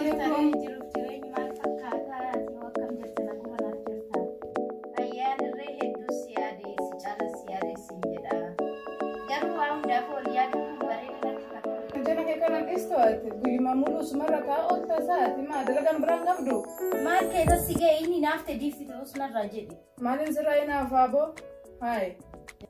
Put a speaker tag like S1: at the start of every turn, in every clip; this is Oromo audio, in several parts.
S1: عليكم قولي ما مولوس مرة كأول تسات ما دلقن بران قبضو
S2: ما كذا سجايني نافت ديفتي توصلنا الرجل
S1: ما ننزل رأينا فابو هاي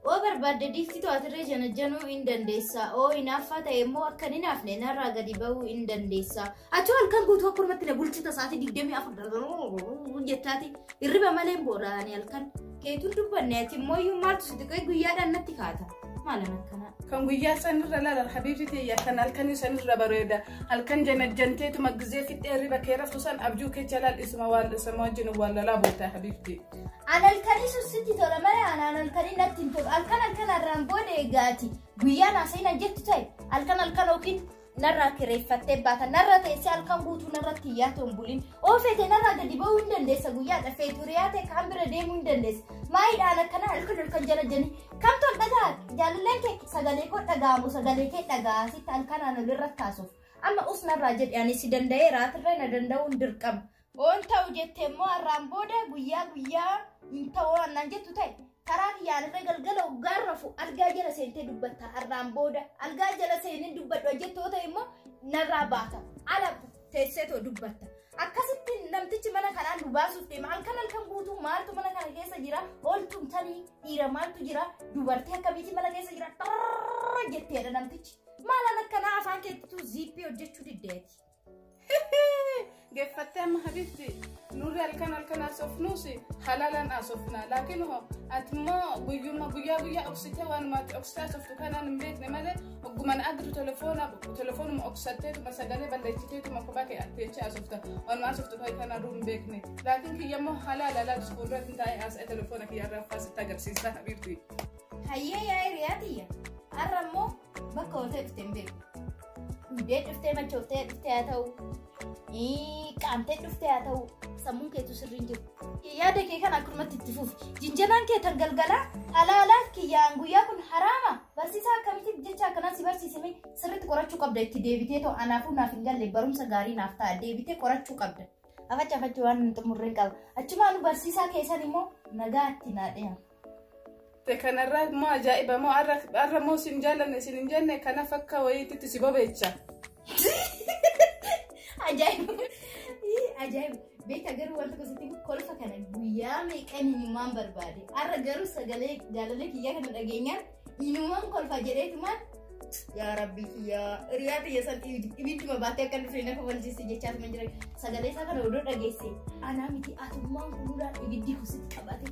S2: وبر بعد ديفتي تواتر جناجنو إندنديسا أو إنافة تيمو أكني نافني نرى قدي بو إندنديسا أتوال كان قلت هو كرمت لبولتي تساتي ديدمي أفضل جتاتي الربا مالين بوراني الكن كيتون دبناتي مو يوم مارتو سدكاي قيا دانتي كاتا ما لنا كنا
S1: كان guyyaa sanirra laala habiibti ya kan halkan sanirra bareeda halkan janaajjanteetu magzee fi dheeriba keeraftu san abjuu kee jalal isma wal isma wajin wal la boota habiibti
S2: ana alkanisu sitti tola mara ana alkanin natin to alkan rambode gaati guyyaa na sayna jettu tay alkan okin narra kireeffatte baata narra teesse alkan guutu narra tiyaaton bulin oo fete narra gadi ba'uu hin dandeessa guyyaa dhafee turiyaate kan bira deemuu hin dandeessa maayidhaan akkana alkan janaajjanii kam tol dhagaa jaalalleen kee sagalee koo dhagaamu sagalee kee dhagaa sitti alkanaan olirra taasuuf amma usnarraa jedhe ani si danda'ee raatirra na danda'uun dirqama oon ta'u jettee immoo har'aan booda guyyaa hin ta'uu annaan jettu ta'e karaa yaanirra galgala garrafu algaa jala seentee dubbatta har'aan booda algaa jala seenin dubbadhu jettoota immoo narraa baata ala teesseetoo dubbatta akkasitti namtichi mana kanaan dubaasuuf deema halkan guutuu maaltu mana kana keessa jira ooltuun tanii dhiira maaltu jira dubartii akkamitti mana keessa jira jetteedha namtichi maalan akkanaa afaan keettitu ziippii hojjechuu diddeeti
S1: قفتها ما حبيبتي نوري الكن أصفنوسي حلالا أصفنا لكنه أتما بيا أكسيته وأنا ما أكسيته أصفت كان أنا مبيت نمله وقمن أقدر تلفون ما أكسيته ما سجله بلدتيه ما كباكي أتيجي أصفته وأنا ما أصفت كان كان روم بيكني لكن كي يوم حلالا لا تقول أنت أس تلفونك يا رفاس تقدر سيسا حبيبتي
S2: هيا يا رياضية أرمو بكوتة تنبه بديت أفتح ما شوفتها أفتح تاو كانت أفتح تاو سمون كيتو سرينجو يا دكي كان أكل ما تتفوف جنجان كي تنقلقلا على كي يانغو يكون حرامة بس إذا كميت جتشا كنا سبار سيسمي سرت كوراتشو قبضة كديبيتي تو أنا فو نافنجال لبرم سجاري نافتا ديبيتي كوراتشو قبضة أفتحان تمرين قال أشوف أنا برسيسا كيسا نمو نجاتي ناديا
S1: تكن الراب ما جائبة ما أرى موسم جالنا سنجنة كنا فكا ويتي تسيبه بيتشا
S2: عجائب بيت أجرو وانت كسيتي كل فكنا guyyaa meeqani himaan barbaade arra garuu sagalee jaalallee kiyyaa kana dhageenya hinumaan kolfa jedheetumaan yaa rabbi kiyyaa riyaata yesan ibidduma baatee akka dhufee nafa waljiisi jechaatu man jira sagalee isaa kana odoo dhageesse anaa miti atummaan kunuudhaan ibiddi kusitti qabate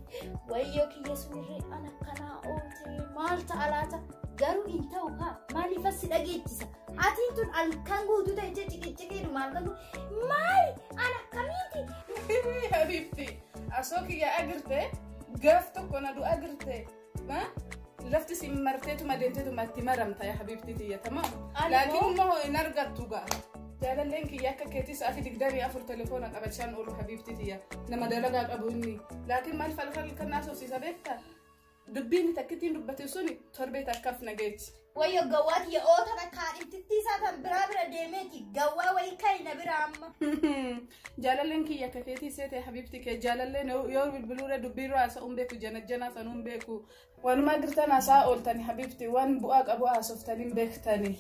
S2: wayyoo kiyya sunirree ana kanaa oolte maal ta'a laata garuu hin ta'u haa maaliif asi dhageechisa atiin tun alkan guutuu ta'e ciqiqiqiidhu maal qabu maali ana kamiiti
S1: habiibti asoo kiyya agirte gaaf tokko na du agirte لفتي سمرتيتو مدينتيتو ماتي مرمتا يا حبيبتي تي تمام لكن ما هو نرغتو غا جالا لينك ياك كيتي سافي تقدري افر تليفونك ابشان اقول حبيبتي تي لما دلغا ابوني لكن ما الفلفل كنا سوسي سبيتا دبيني تكتين دبتي سوني تربيتا كفنا جيت
S2: ويو غوات يا اوتا كارين تتي ساتن برابر ديميكي غوا وي كاينا برام
S1: جالا لينك ياك كيتي سيتي يا حبيبتي كي جالا لين يور بالبلوره دبيرو اسا امبيكو جنجنا سنون بيكو وان ما قرتنا ساولتني حبيبتي وان بؤاك ابوها سفتني بيختني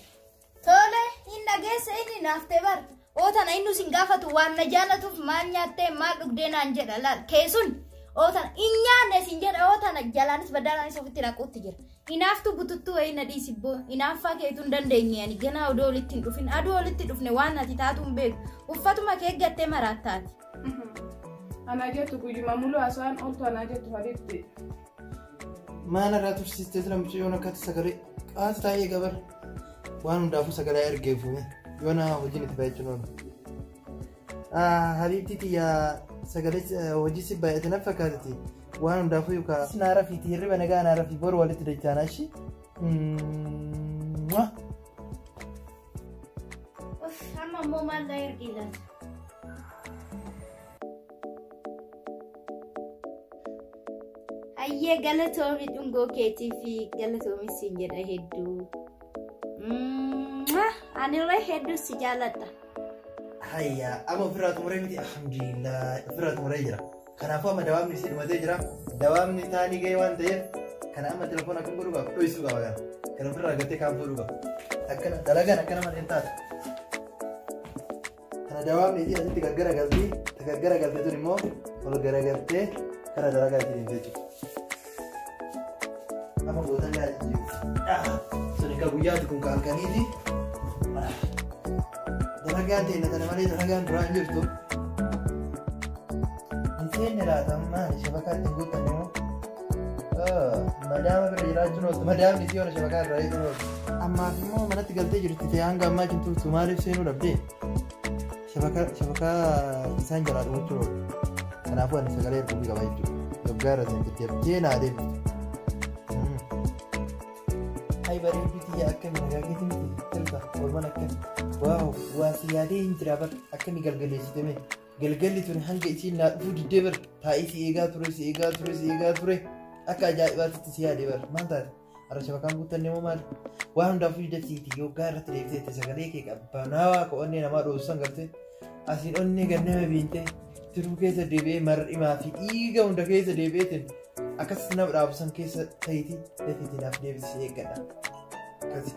S2: توله ان نجس اني نافتبر اوتنا انو سنغافتو وان نجانتو مانياته ما دغدينا انجلال كيسون اوتنا انيانه سنجد اوتنا جالانس بدالانس فتنا قوتجر inaftu bututtu ay na disibbo inafa ke tun dandeenye ani gana odolitti dufin adolitti dufne wana titatum beek uffatuma ke gatte marattaati
S1: ana jettu kujuma mulu asan onto ana jettu habibti
S3: maana ratu sistetram yona kat sagale qaat taaye gabar waan hundafu sagale ergeefu yona hojini tibaychuno habibti tiya sagale hojisi bayatna fakatati waan hundafu yuka sinara fi tirriba naga nara fi bor waliti dajana shi
S2: amma mo man la ergila ayye galatomi dungo keti fi galatomi sinjeda heddu ani ra heddu sijalata
S3: Hayya amma ofirraa xumuree miti alhamdulillah ofirraa xumuree jira. Kanaafuu amma dawaamni si dhumatee jira. Dawaamni taanii gahee waan ta'eef kana amma telefoona akkam godhuu qaba dho'isuu qaba kana. Kan ofirraa gattee kaan fuudhuu qaba. Akkana dalagaan akkana malee hin taatu. Kana dawaamni isii asitti gaggaragaltii gaggaragaltee tun immoo ol garagaltee kara dalagaa ittiin jechuudha. Amma gootan gaajii jiru. Sun egaa guyyaatti kun kaalkaniiti. Dalagaan ta'e nata malee dalagaan duraan jirtu. Inseenne laatammaa shabakaatti hin guutanne moo? Madaama bira jiraachuun ooltu madaamni isii ona shabakaa irraa eeguun ooltu. Ammaaf immoo manatti galtee jirti ta'e hanga ammaa hin turtu maaliif seenuu dhabdee? Shabakaa isaan jalaa dhumachuun ooltu. Kanaafuu ani sagalee erguufii qaba jechuudha. Yoggaa irra seentu deebitee naa deebitu. Hai bareeduuti yaa akkami nagaageeti miti tilta oolman akkami. Waaw waa si yaadee hin jira bar akkami galgaleessitame. Galgalli tuni hanga isiin naa dhufuu diddee bar taa'ii si eegaa ture akka ajaa'ibaatti si yaadee bar maal taate har'a shabakaan guuttanne moo maali waan hundaafuu hidhatiiti yoggaa irratti deebiteetti sagalee kee qabbanaawaa qo'annee namaa dhoofsan gartee asiin onnee gannama biintee tiruu keessa deebi'ee mar'imaa fi dhiiga hunda keessa deebi'eetiin akkasumas nama dhaabusan keessa ta'iitii dafiitii naaf deebisee eeggadha akkasi.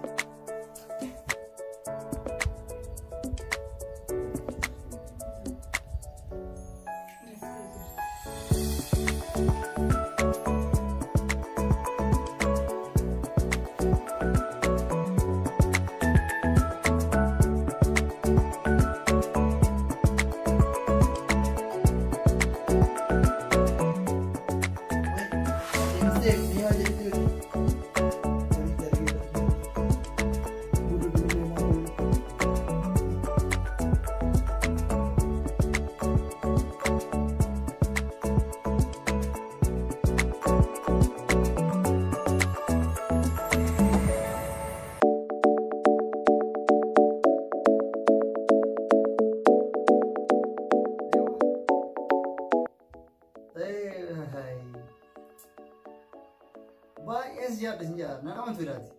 S4: Nama firaati.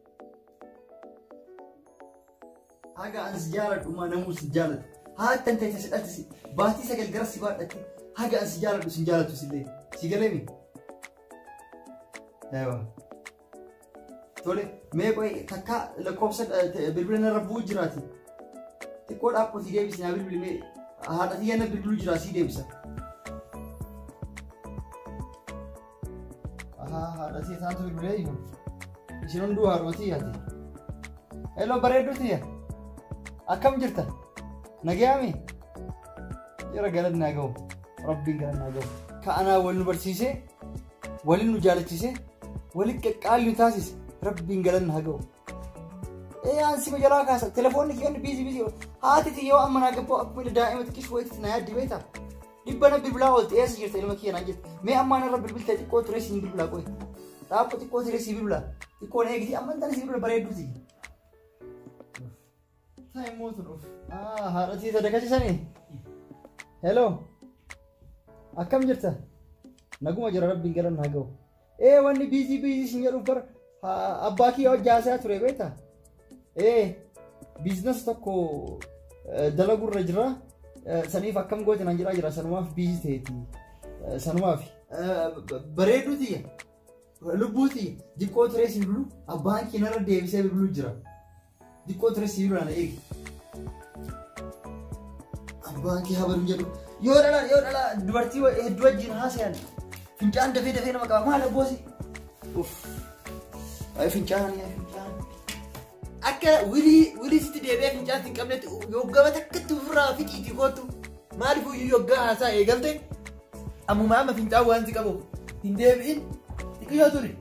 S4: Haga ans jaaladhu ma namus jaalatu. Hatta ante tasidatti baatii sagal gara si baadhatti haga ans jaaladhu sin jaalatu sillee. Si galeemi. Aywa. Tole mee qoy takka lakkoofsa bilbila narra bu'u jiraati. Xiqqoo dhaabbati deebisnaa bilbili mee haadha xiyyaana bilbilu jira si deebisa. Haadha si taantu bilbilee iyyuu. Isin hunduu haadhotii yaati. Hello bareedduuti yaa. Akkam jirta? Nagayaami? Jira galan naa ga'u. Rabbiin galan naa ga'u. Ka'anaa wal nu barsiisee, waliin nu jaalachiisee, waliin qaqqaalli nu taasise. Rabbiin galan naa ga'u. Ansi majalaa kaasa. Telefoonni kiyyoonni biizii. Haati xiyyoo amma naa gabboo akkuma daa'ima xiqqishu wayiitti na yaaddi beektaa? Dhibbana bilbilaa oolti eessa jirta ilma kiyya naan jette. Mee ammaan irra bilbiltee xiqqoo ture siin bilbilaa qoy. Dhaabba xiqqoo ture siin bilbilaa. Xiqqoon eegiti amman tana siin bilbila bareedduuti. Time mootu dhufu. Haadha sii sadakachisanii. Hello. Akkam jirta? Naguma jira rabbiin galan haa ga'u. Wanni biizii siin jedhuuf bara abbaa kiyya hojjaasaa ture beektaa? Biizines tokko dalagurra jira. Saniif akkam goote naan jira sanumaaf biizii ta'eeti. Sanumaaf. Bareedduuti. Lubbuuti. Diqqoo ture siin bilbilu abbaan kiyya narra deebisee bilbilu jira. Diqqoo ture siin bilbilaan eegi. Abbaan kiyya habaruun jedhu. Yoo dhala dubartii hedduu wajjin haasayan. Fincaan dafee nama qaba maal abboosi? Fincaan. Akka wilii sitti deebi'ee fincaan hin qabnetti yoggaa takkatti ofirraa fiqiitii kootu maaliif iyyuu yoggaa haasaa eegalte ammuma amma fincaan waan si qabu hin deebi'in xiqqiyoo ture.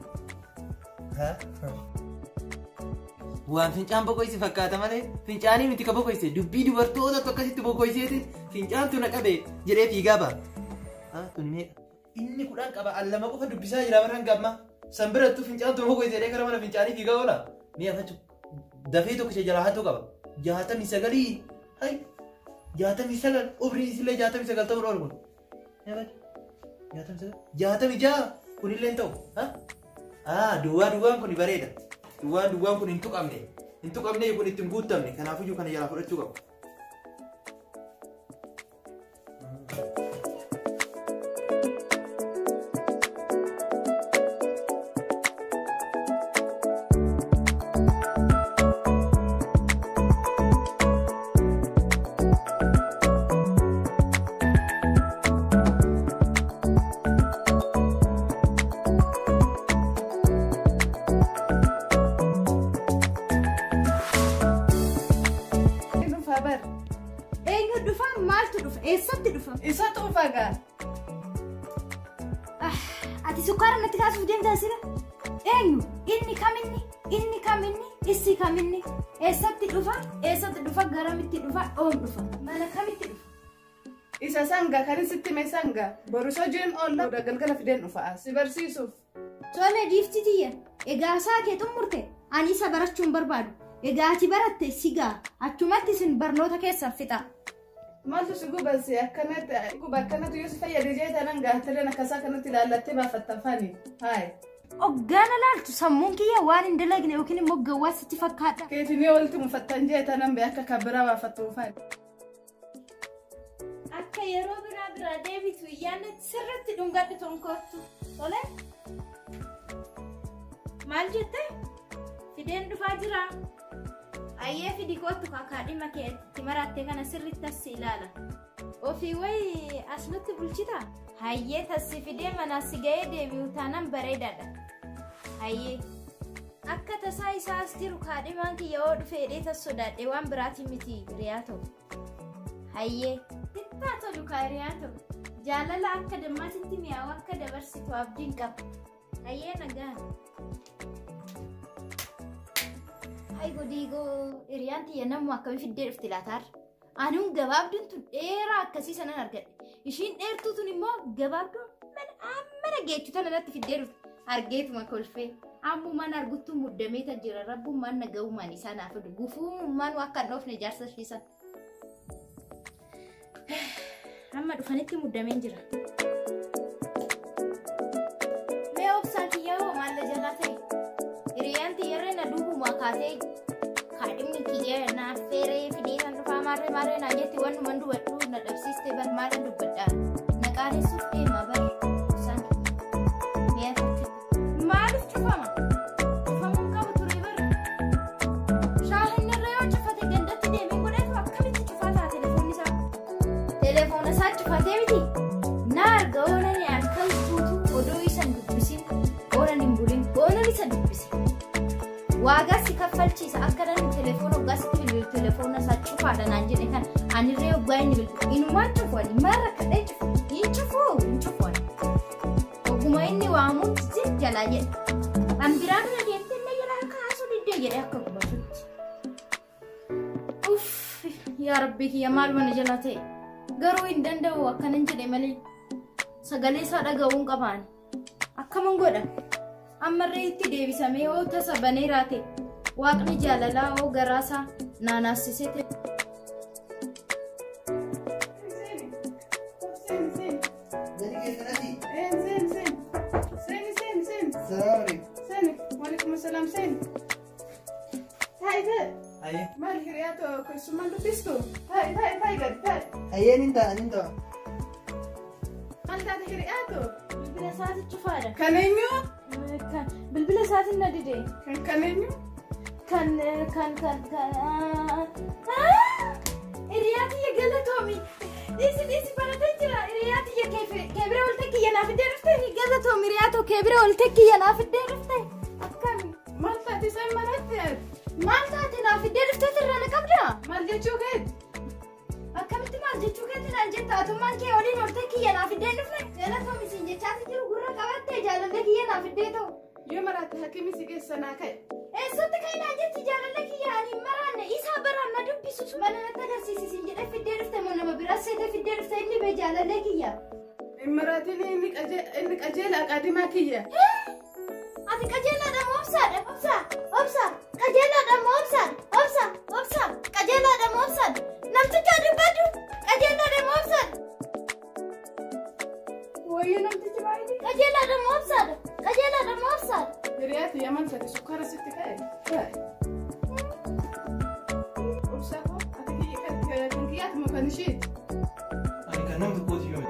S4: Waan fincaan boqoysi fakkaata malee fincaanii miti ka boqoyse dubbii dubartoota akkasitti boqoyseeti fincaan tuna qabe jedhee fiigaa ba'a. Inni 10 qaba allama qofa dubbisaa jira baraan gamma san birattu fincaan tuna boqoyse jedhee gara mana fincaanii fiigaa oola mi'a fachu. Dafee tokko ishee jalaa hattuu qaba. 69 hai 69 umrii isillee 69 ta'uu dhoolu kun. 66 kunillee ta'u. Duwwaan kun bareeda. Duwwaan kun hin tuqamne kun ittiin guutamne kanaafuu kana jalaa fudhachuu qabu.
S2: Eenyu dhufa maaltu dhufa eessatti dhufa?
S1: Isa dhufa gaa.
S2: Ati sukkaara natti kaasuuf deemtaa sira? Eenyu? Inni kaminni? Issi kaminni? Eessatti dhufa garamitti dhufa oom dhufa? Mana kamitti dhufa?
S1: Isa sanga kan sitti mee sanga borusoo jeen oolla galgala fideen dhufa si barsiisuuf.
S2: Tole diiftitiyya egaa isaa kee xumurte ani isa barachuun barbaadu. Egaa ati baratte sigaa achumatti isin barnoota keessan fixa.
S1: Maaltu si gubansi akkanatti yoo si fayyade jeetanan gaattireen akkasaa kanatti ilaallattee baafattan fani. Hayi.
S2: Oggaana laaltu sammuun kiyya waan hin dalagne yookiin immoo gawwaa sitti fakkaata.
S1: Keetinii walitti mufattan jeetanan bee akka kabbiraa baafattuu fani.
S2: Akka yeroo biraa deebitu iyyaannetti sirriitti dhungadhu tonkoottu. Tole? Maal jettee? Fideen dhufaa jira. Ayyee fidi kootu kaakaadhima keetti marattee kana sirriitti as ilaala. Ofii wayi as nutti bulchita? Hayyee tassi fidee manaas si ga'ee deebi'u taanaan bareedaadha. Hayyee. Akka tasaa isaa as jiru kaadhimaan kiyya yoo dhufee dheetas sodaadhee waan biraatiin miti hiriyaa ta'u. Hayyee. Xiqqaa tolu hiriyaa ta'u. Jaalala akka dammaatitti mi'aawu akka dabarsitu abdiin qaba. Hayyee nagaan. Digo hiriyaan tiyya namuu akkami fiddee dhufti laataarra. Anuun gabaabduun tun dheeraa akkasii sanan argadhe. Ishiin dheertuu tun immoo gabaabduun mana geechuu tana irratti fiddee dhufti. Argeetuma kolfee. Ammumaan arguttuu muddamee jira rabbummaan naga'umaan isaa naaf dhufu. Gufuummaan akka hin dhoofne jaarsa ishiisan. Amma dhufanitti muddameen jira. Mee obsaan kiyyaa hoo maalla jalaa ta'e? Hiriyaan tiyyarree na duubuma kaatee kaadhimni kiyya naaf feeree fidee kan dhufaa maarree naa jetti wanuman dubbadhu na dhabsiistee bar maalan dubbadhaan na qaanessuuf deemaa bare obsaan kiyya mi'a tokko maaliif cufama? Cufamuun qabu ture bare shaahinni irra yoo cufate gandatti deemee godhatu akkamitti cufaa ta'a telefoonni isaa? Telefoona isaa cufatee miti na arga oolani halkan guutuu odoo isan dubbisin oolan hin bulin oolan isa dubbisin. Waagas kaffalchiisa akka nan telefoona ogaasitti bilbilu telefoona isaa cufaadha naan jedhe kan anirree oggaa inni bilbilu inumaan cufuani maarra kadhee cufu hin cufuani oguma inni waamuun jijjiin jalaa jedhe an biraa bira deemte illee jalaa kaasuu diddee jedhe akka gubatutti. Uff yaa rabbii kiyya maal mana jalaa ta'e garuu hin danda'u akkanan jedhe malee sagalee isaa dhaga'uun qabaani akkaman godha. Ammarree itti deebisamee yoo tasa banee raate waaqni jaalalaa oo garaasaa naanaasisee ta'e.
S1: Maal hiriyaa ta'u keessumaan dubbistu? Ta'i gadi.
S3: Ayyeen hin ta'a.
S1: Maal taate hiriyaa ta'u?
S2: Bilbila isaati cufaadha.
S1: Kan eenyu?
S2: Bilbila isaatiin na dide.
S1: Kan eenyu?
S2: Hiriyaa tiyya galatoomi. Dhiisi baratee jira. Hiriyaa tiyya keebira ol tekkiyya naaf iddee dhufte. Galatoomi hiriyaa ta'u keebira ol tekkiyya naaf iddee dhufte. Akkami?
S1: Maal taate isaan maratte?
S2: Maal taate naaf iddee dhufte irraa na qabda?
S1: Maal jechuu keeti?
S2: Akkamitti maal jechuu keeti naan jetta atummaan kee oliin ol tekkiyya naaf iddee dhufne. Galatoomi siin jechaati jiru gurra qabattee jaalallee kiyya naaf iddee ta'u.
S1: Yoo maraate hakimi si keessa naa ka'e.
S2: Eessatti ka'inaa jetti jaalallee kiyya ani maraanne isaa baraan na dubbisu mana natti agarsiisisin jedhee fiddee dhufte moo nama biraa seetee fiddee dhufte inni bee jaalallee kiyya.
S1: Maraatiin inni qajeela qaadimaa kiyya.
S2: Ati qajeelaadha moo obsaadha? Obsa. Qajeelaadha moo obsaadha? Qajeelaadha moo obsaadha? Namticha dubbadhu. Qajeelaadha moo obsaadha?
S1: Wayyo namtichi baay'ee.
S2: Qajeelaadha moo obsaadha?
S1: Hiriyaati yaman fate sukkaara sitti ka'e. Obsaa koo ati kan kiyyaati moo kan isheeti?
S3: Ani kan nama tokkooti yoo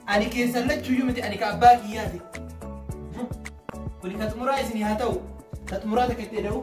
S3: ani keessan lachuuyyuu miti ani ka abbaa kiyyaati. Kuni ka xumuraa isinii haa ta'u. Ka xumuraa takka itti eda'u.